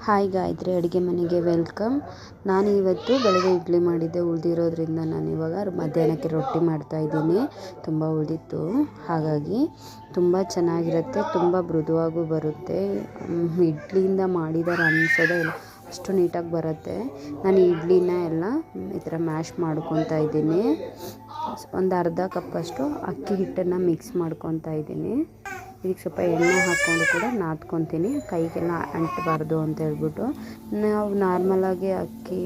Hi Gayatri ಅಡುಗೆ ಮನೆಗೆ welcome. ನಾನು ಇವತ್ತು ಬೆಳಗ್ಗೆ ಇಡ್ಲಿ ಮಾಡಿದ್ದೆ, ಉಳಿದಿರೋದ್ರಿಂದ ನಾನು ಇವಾಗ ಮಧ್ಯಾಹ್ನಕ್ಕೆ ರೊಟ್ಟಿ ಮಾಡ್ತಾಯಿದ್ದೀನಿ. ತುಂಬ ಉಳಿದಿತ್ತು, ಹಾಗಾಗಿ ತುಂಬ ಚೆನ್ನಾಗಿರುತ್ತೆ, ತುಂಬ ಮೃದುವಾಗೂ ಬರುತ್ತೆ. ಇಡ್ಲಿಯಿಂದ ಮಾಡಿದಾರೆ ಅನಿಸೋದೇ ಇಲ್ಲ, ಅಷ್ಟು ನೀಟಾಗಿ ಬರುತ್ತೆ. ನಾನು ಇಡ್ಲಿನ ಎಲ್ಲ ಈ ಥರ ಮ್ಯಾಶ್ ಮಾಡ್ಕೊತಾ ಇದ್ದೀನಿ. ಒಂದು ಅರ್ಧ ಕಪ್ಪಷ್ಟು ಅಕ್ಕಿ ಹಿಟ್ಟನ್ನು ಮಿಕ್ಸ್ ಮಾಡ್ಕೊತಾ ಇದ್ದೀನಿ. ಇದಕ್ಕೆ ಸ್ವಲ್ಪ ಎಣ್ಣೆ ಹಾಕ್ಕೊಂಡು ಕೂಡ ನಾದ್ಕೊತೀನಿ, ಕೈಗೆಲ್ಲ ಅಂಟಬಾರ್ದು ಅಂತ ಹೇಳ್ಬಿಟ್ಟು. ನಾವು ನಾರ್ಮಲಾಗಿ ಅಕ್ಕಿ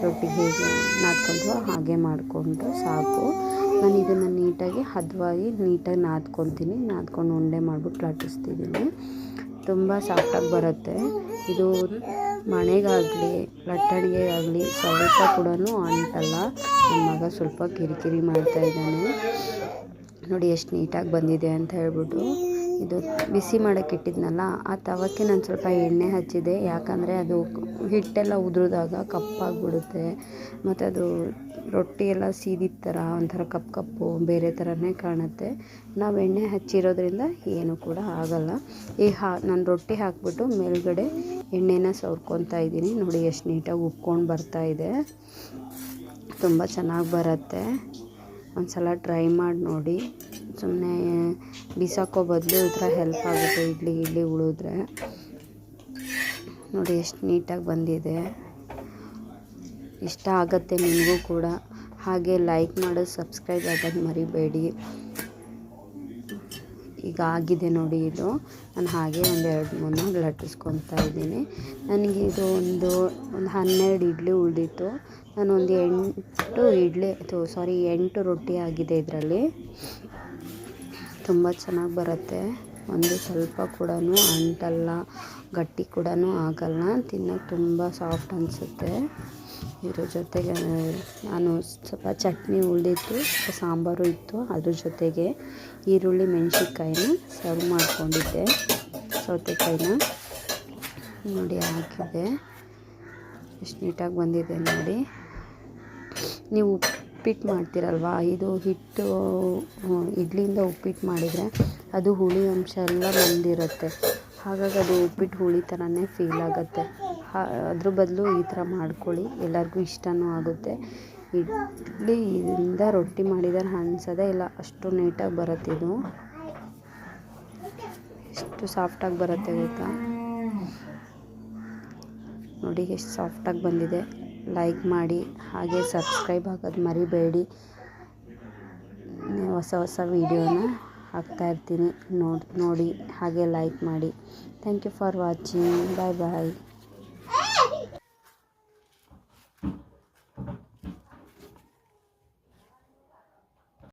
ರೊಟ್ಟಿ ಹೇಗೆ ನಾದ್ಕೊತೀವೋ ಹಾಗೆ ಮಾಡಿಕೊಂಡ್ರೆ ಸಾಕು. ನಾನು ಇದನ್ನು ನೀಟಾಗಿ ಹದವಾಗಿ ನಾದ್ಕೊತೀನಿ. ನಾದ್ಕೊಂಡು ಉಂಡೆ ಮಾಡಿಬಿಟ್ಟು ಲಟ್ಟಿಸ್ತಿದ್ದೀನಿ. ತುಂಬ ಸಾಫ್ಟಾಗಿ ಬರುತ್ತೆ. ಇದು ಮಣೆಗಾಗಲಿ ಲಟ್ಟಣಿಗೆಗಾಗಲಿ ಸ್ವಲ್ಪ ಕೂಡ ಅಂಟಲ್ಲ. ನನ್ನ ಮಗ ಸ್ವಲ್ಪ ಕಿರಿಕಿರಿ ಮಾಡ್ತಾಯಿದ್ದಾನೆ ನೋಡಿ, ಎಷ್ಟು ನೀಟಾಗಿ ಬಂದಿದೆ ಅಂತ ಹೇಳ್ಬಿಟ್ಟು. ಇದು ಬಿಸಿ ಮಾಡೋಕ್ಕೆ ಇಟ್ಟಿದ್ನಲ್ಲ, ಆ ತವಕ್ಕೆ ನಾನು ಸ್ವಲ್ಪ ಎಣ್ಣೆ ಹಚ್ಚಿದೆ. ಯಾಕಂದರೆ ಅದು ಹಿಟ್ಟೆಲ್ಲ ಉದುರಿದಾಗ ಕಪ್ಪಾಗಿಬಿಡುತ್ತೆ, ಮತ್ತು ಅದು ರೊಟ್ಟಿ ಎಲ್ಲ ಸೀದಿದ ಥರ ಒಂಥರ ಕಪ್ಪು ಬೇರೆ ಥರನೇ ಕಾಣುತ್ತೆ. ನಾವು ಎಣ್ಣೆ ಹಚ್ಚಿರೋದ್ರಿಂದ ಏನೂ ಕೂಡ ಆಗೋಲ್ಲ. ನಾನು ರೊಟ್ಟಿ ಹಾಕ್ಬಿಟ್ಟು ಮೇಲ್ಗಡೆ ಎಣ್ಣೆನ ಸವರ್ಕೊತಾ ಇದ್ದೀನಿ. ನೋಡಿ ಎಷ್ಟು ನೀಟಾಗಿ ಉಪ್ಕೊಂಡು ಬರ್ತಾಯಿದೆ, ತುಂಬ ಚೆನ್ನಾಗಿ ಬರುತ್ತೆ. ಒಂದು ಸಲ ಟ್ರೈ ಮಾಡಿ ನೋಡಿ. ಸುಮ್ಮನೆ ಬಿಸಾಕೋ ಬದಲು ಈ ಥರ ಹೆಲ್ಪ್ ಆಗುತ್ತೆ ಇಡ್ಲಿ ಉಳಿದ್ರೆ. ನೋಡಿ ಎಷ್ಟು ನೀಟಾಗಿ ಬಂದಿದೆ. ಇಷ್ಟ ಆಗುತ್ತೆ ನಿಮಗೂ ಕೂಡ. ಹಾಗೆ ಲೈಕ್ ಮಾಡೋದು, ಸಬ್ಸ್ಕ್ರೈಬ್ ಆಗೋದು ಮರಿಬೇಡಿ. ಈಗ ಆಗಿದೆ ನೋಡಿ. ಇದು ನಾನು ಹಾಗೆ ಒಂದು 2-3 ಲಟ್ಟಿಸ್ಕೊತಾ ಇದ್ದೀನಿ. ನನಗೆ ಇದು ಒಂದು 12 ಇಡ್ಲಿ ಉಳಿದಿತ್ತು. ನಾನು ಒಂದು 8 ರೊಟ್ಟಿ ಆಗಿದೆ ಇದರಲ್ಲಿ. ತುಂಬ ಚೆನ್ನಾಗಿ ಬರುತ್ತೆ. ಒಂದು ಸ್ವಲ್ಪ ಕೂಡ ಅಂಟಲ್ಲ, ಗಟ್ಟಿ ಕೂಡ ಆಗಲ್ಲ. ತಿನ್ನೋಕ್ಕೆ ತುಂಬ ಸಾಫ್ಟ್ ಅನಿಸುತ್ತೆ. ಇದ್ರ ಜೊತೆಗೆ ನಾನು ಸ್ವಲ್ಪ ಚಟ್ನಿ ಉಳಿದಿತ್ತು, ಸ್ವಲ್ಪ ಸಾಂಬಾರು ಇತ್ತು. ಅದ್ರ ಜೊತೆಗೆ ಈರುಳ್ಳಿ ಮೆಣಸಿನ್ಕಾಯಿನ ಸರ್ವ್ ಮಾಡ್ಕೊಂಡಿದ್ದೆ. ಸೌತೆಕಾಯಿನ ನೋಡಿ ಹಾಕಿದೆ. ಎಷ್ಟು ನೀಟಾಗಿ ಬಂದಿದೆ ನೋಡಿ. ನೀವು ಉಪ್ಪಿಟ್ಟು ಮಾಡ್ತೀರಲ್ವ, ಇದು ಹಿಟ್ಟು ಇಡ್ಲಿಯಿಂದ ಉಪ್ಪಿಟ್ಟು ಮಾಡಿದರೆ ಅದು ಹುಳಿ ಅಂಶ ಎಲ್ಲ ಬಂದಿರುತ್ತೆ. ಹಾಗಾಗಿ ಅದು ಉಪ್ಪಿಟ್ಟು ಹುಳಿ ಥರನೇ ಫೀಲ್ ಆಗುತ್ತೆ. ಅದ್ರ ಬದಲು ಈ ಥರ ಮಾಡ್ಕೊಳ್ಳಿ, ಎಲ್ಲರಿಗೂ ಇಷ್ಟವೂ ಆಗುತ್ತೆ. ಇಡ್ಲಿಯಿಂದ ರೊಟ್ಟಿ ಮಾಡಿದರೆ ಅನ್ಸೋದೇ ಇಲ್ಲ, ಅಷ್ಟು ನೀಟಾಗಿ ಬರುತ್ತೆ. ಇದು ಎಷ್ಟು ಸಾಫ್ಟಾಗಿ ಬರುತ್ತೆ ಗೊತ್ತಾ. ನೋಡಿ ಎಷ್ಟು ಸಾಫ್ಟಾಗಿ ಬಂದಿದೆ. ಲೈಕ್ ಮಾಡಿ, ಹಾಗೆ ಸಬ್ಸ್ಕ್ರೈಬ್ ಆಗೋದು ಮರಿಬೇಡಿ. ಹೊಸ ವೀಡಿಯೋನ ಹಾಕ್ತಾಯಿರ್ತೀನಿ, ನೋಡಿ ಹಾಗೆ ಲೈಕ್ ಮಾಡಿ. Thank you for watching. Bye.